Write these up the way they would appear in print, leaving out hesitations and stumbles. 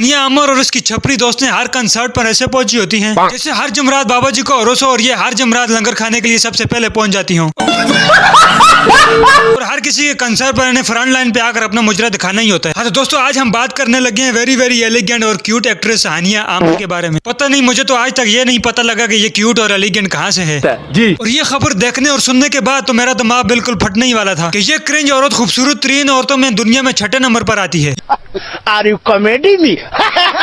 हानिया अमर और उसकी छपरी दोस्त ने हर कंसर्ट पर ऐसे पहुंची होती हैं जैसे हर जमरात बाबा जी को अरोसो और ये हर जमरात लंगर खाने के लिए सबसे पहले पहुंच जाती हूँ। और हर किसी के कंसर्ट पर इन्हें फ्रंट लाइन पे आकर अपना मुजरा दिखाना ही होता है। हाँ तो दोस्तों आज हम बात करने लगे हैं वेरी वेरी एलिगेंट और क्यूट एक्ट्रेस हानिया आमर के बारे में। पता नहीं, मुझे तो आज तक ये नहीं पता लगा कि ये क्यूट और एलिगेंट कहाँ से है जी। और ये खबर देखने और सुनने के बाद तो मेरा दिमाग बिल्कुल फटने ही वाला था कि ये क्रिंज औरत खूबसूरत तरीन औरतों में दुनिया में 6ठे नंबर पर आती है। Are you comedy me?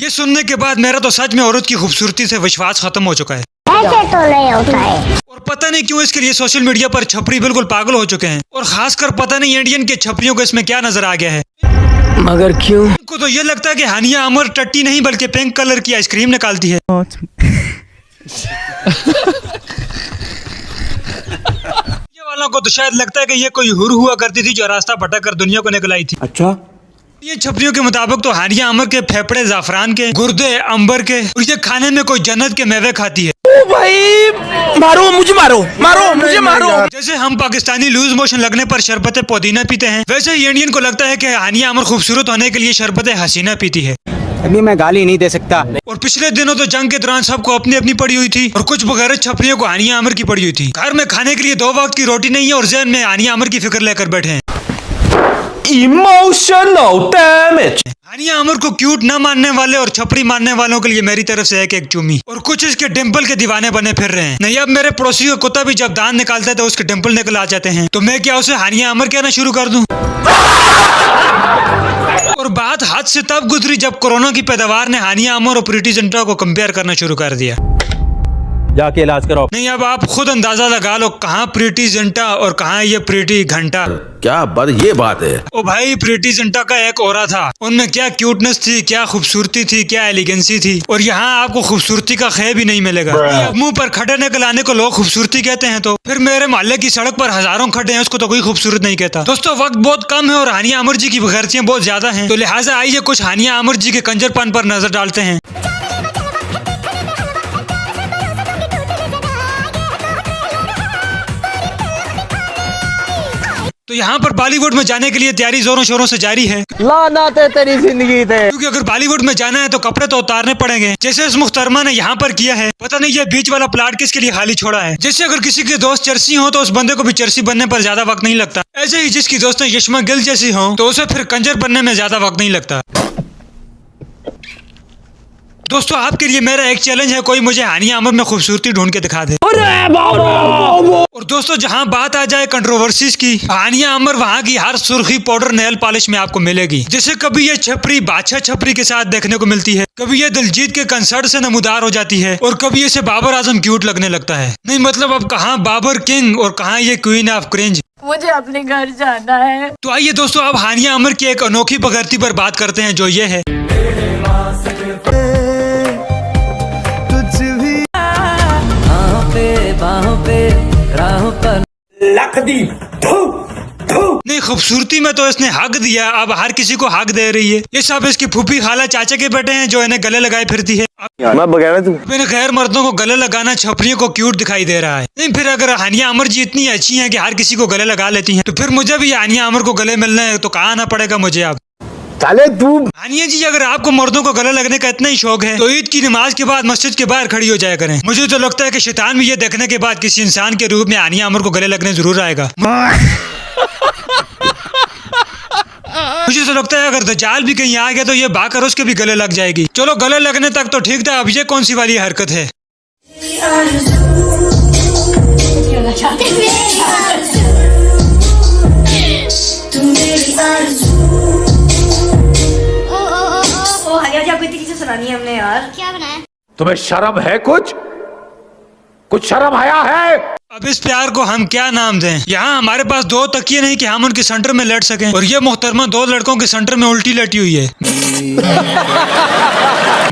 ये सुनने के बाद मेरा तो सच में औरत की खूबसूरती से विश्वास खत्म हो चुका है। ऐसे तो नहीं होता है। और पता नहीं क्यों इसके लिए सोशल मीडिया पर छपरी बिल्कुल पागल हो चुके हैं। और खासकर पता नहीं इंडियन के छपरियों को इसमें क्या नजर आ गया है, मगर क्यों? उनको तो ये लगता है कि हानिया अमर टट्टी नहीं बल्कि पिंक कलर की आइसक्रीम निकालती है। ये वालों को तो शायद लगता है कि ये कोई हुर हुआ करती थी जो रास्ता भटक कर दुनिया को निकल आई थी। अच्छा, ये छपरियों के मुताबिक तो हानिया अमर के फेफड़े जाफरान के, गुर्दे अंबर के, और ये खाने में कोई जन्नत के मेवे खाती है। ओ भाई मारो मुझे, मारो मुझे, मारो। जैसे हम पाकिस्तानी लूज मोशन लगने पर शरबत पुदीना पीते हैं, वैसे ही इंडियन को लगता है कि हानिया अमर खूबसूरत होने के लिए शरबत हसीना पीती है। अभी मैं गाली नहीं दे सकता। और पिछले दिनों तो जंग के दौरान सबको अपनी अपनी पड़ी हुई थी और कुछ बगैर छपरियों को हानिया अमर की पड़ी हुई थी। घर में खाने के लिए 2 वक्त की रोटी नहीं है और ज़हन में हानिया अमर की फिक्र लेकर बैठे हैं। Emotional damage। हानिया अमर को क्यूट न मानने वाले और छपरी मानने वालों के लिए मेरी तरफ से एक चूमी। और कुछ इसके डिम्पल के दीवाने बने फिर रहे हैं। नहीं, अब मेरे पड़ोसी का कुत्ता भी जब दांत निकालता है तो उसके डिम्पल निकल आ जाते हैं, तो मैं क्या उसे हानिया अमर कहना शुरू कर दूं? और बात हद से तब गुजरी जब कोरोना की पैदावार ने हानिया अमर और प्रीति जिंटा को कंपेयर करना शुरू कर दिया। जाके इलाज कराओ। नहीं, अब आप खुद अंदाजा लगा लो कहाँ प्रीति जिंटा और कहाँ ये प्रीति घंटा। क्या बात, ये बात है। ओ भाई, प्रीति जिंटा का एक ओरा था, उनमें क्या क्यूटनेस थी, क्या खूबसूरती थी, क्या एलिगेंसी थी। और यहाँ आपको खूबसूरती का खे भी नहीं मिलेगा। मुंह पर खड्डे निकल आने को लोग खूबसूरती कहते हैं, तो फिर मेरे मोहल्ले की सड़क पर हजारों खड्डे हैं, उसको तो कोई खूबसूरत नहीं कहता। दोस्तों वक्त बहुत कम है और हानिया अमर जी की बगैरतियां बहुत ज्यादा हैं, तो लिहाजा आइए कुछ हानिया अमर जी के कंजरपन पर नजर डालते हैं। तो यहाँ पर बॉलीवुड में जाने के लिए तैयारी जोरों शोरों से जारी है। लानत है तेरी जिंदगी थे। क्योंकि अगर बॉलीवुड में जाना है तो कपड़े तो उतारने पड़ेंगे, जैसे इस मुख्तरमा ने यहाँ पर किया है। पता नहीं ये बीच वाला प्लाट किसके लिए खाली छोड़ा है। जैसे अगर किसी के दोस्त चर्सी हो तो उस बंदे को भी चर्सी बनने पर ज्यादा वक्त नहीं लगता। ऐसे ही जिसकी दोस्तें यशमा गिल जैसी हो तो उसे फिर कंजर बनने में ज्यादा वक्त नहीं लगता। दोस्तों आपके लिए मेरा एक चैलेंज है, कोई मुझे हानिया अमर में खूबसूरती ढूंढ के दिखा दे। और दोस्तों जहां बात आ जाए कंट्रोवर्सीज की, हानिया अमर वहां की हर सुर्खी पाउडर नेल पॉलिश में आपको मिलेगी। जैसे कभी ये छपरी बादशाह छपरी के साथ देखने को मिलती है, कभी ये दिलजीत के कंसर्ट से नमूदार हो जाती है, और कभी इसे बाबर आजम क्यूट लगने लगता है। नहीं मतलब अब कहाँ बाबर किंग और कहाँ ये क्वीन ऑफ क्रिंज। मुझे अपने घर जाना है। तो आइए दोस्तों अब हानिया अमर की एक अनोखी बगैरती पर बात करते हैं, जो ये है नहीं, खूबसूरती में तो इसने हक दिया, अब हर किसी को हक दे रही है। ये सब इसकी फूफी खाला चाचा के बेटे हैं जो इन्हें गले लगाए फिरती है। इन गैर मर्दों को गले लगाना छपरियों को क्यूट दिखाई दे रहा है। नहीं फिर अगर हानिया अमर जी इतनी अच्छी हैं कि हर किसी को गले लगा लेती हैं, तो फिर मुझे भी हानिया अमर को गले मिलना है तो कहाँ आना पड़ेगा मुझे। अब साले तू हानिया जी अगर आपको मर्दों को गले लगने का इतना ही शौक है तो ईद की नमाज के बाद मस्जिद के बाहर खड़ी हो जाया करें। मुझे तो लगता है कि शैतान भी ये देखने के बाद किसी इंसान के रूप में हानिया अमर को गले लगने जरूर आएगा। मुझे तो लगता है अगर दज्जाल भी कहीं आ गया तो ये भाकर उसके भी गले लग जाएगी। चलो गले लगने तक तो ठीक था, अब ये कौन सी वाली हरकत है। आपको इतनी चीजें सुनानी है हमने यार। क्या बनाया? तुम्हें शर्म है? कुछ शर्म आया है? अब इस प्यार को हम क्या नाम दें। यहाँ हमारे पास 2 तकिए नहीं कि हम उनके सेंटर में लेट सकें, और ये मोहतरमा 2 लड़कों के सेंटर में उल्टी लेटी हुई है।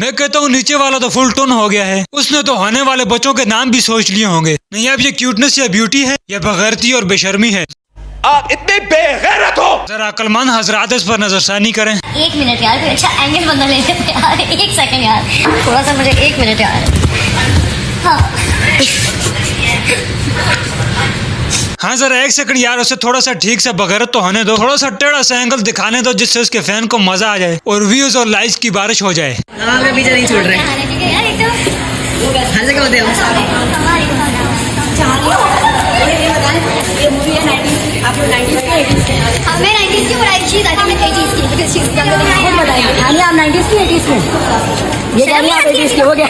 मैं कहता हूँ नीचे वाला तो फुल टोन हो गया है, उसने तो होने वाले बच्चों के नाम भी सोच लिए होंगे। नहीं अब ये क्यूटनेस या ब्यूटी है या बगैरती और बेशर्मी है। आप इतने बेगैरत हो। जरा अक्लमंद हजरात इस पर नजरसानी करें। 1 मिनट यार, कोई अच्छा एंगल बंदा ले लेते यार। 1 सेकंड यार, थोड़ा सा मुझे 1 मिनट यार। हाँ हाँ जरा एक सेकंड यार, उसे थोड़ा सा ठीक से बगैरत तो होने दो, थोड़ा सा टेढ़ा सा एंगल दिखाने दो जिससे उसके फैन को मजा आ जाए और व्यूज और लाइक्स की बारिश हो जाए। आपका पीछे नहीं छोड़ रहे हर जगह होते ये मूवी है 90s, आप लोग 90s के 80s के हमें 90s की बुराई चीज आई थिंक 80s की because she's younger than me. खुद बताइए यानी आप 90s की 80s में ये कह रही हैं आप 80s के हो गया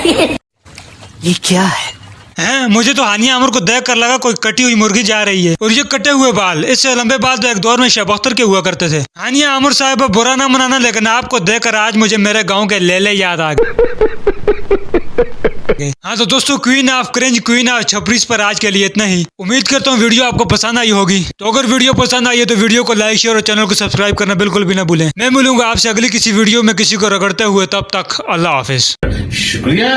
ये क्या है? हैं मुझे तो हानिया आमिर को देख कर लगा कोई कटी हुई मुर्गी जा रही है। और ये कटे हुए बाल, इससे लंबे बाल तो एक दौर में शब अख्तर के हुआ करते थे। हानिया आमिर साहब बुरा ना मनाना, लेकिन आपको देखकर आज मुझे मेरे गांव के लेले याद आ गए। हाँ तो दोस्तों, queen of cringe, queen of छपरीस पर आज के लिए इतना ही। उम्मीद करता हूँ वीडियो आपको पसंद आई होगी। तो अगर वीडियो पसंद आई है तो वीडियो को लाइक शेयर और चैनल को सब्सक्राइब करना बिल्कुल भी ना भूलें। मैं मिलूंगा आपसे अगली किसी वीडियो में किसी को रगड़ते हुए, तब तक अल्लाह हाफिज। शुक्रिया।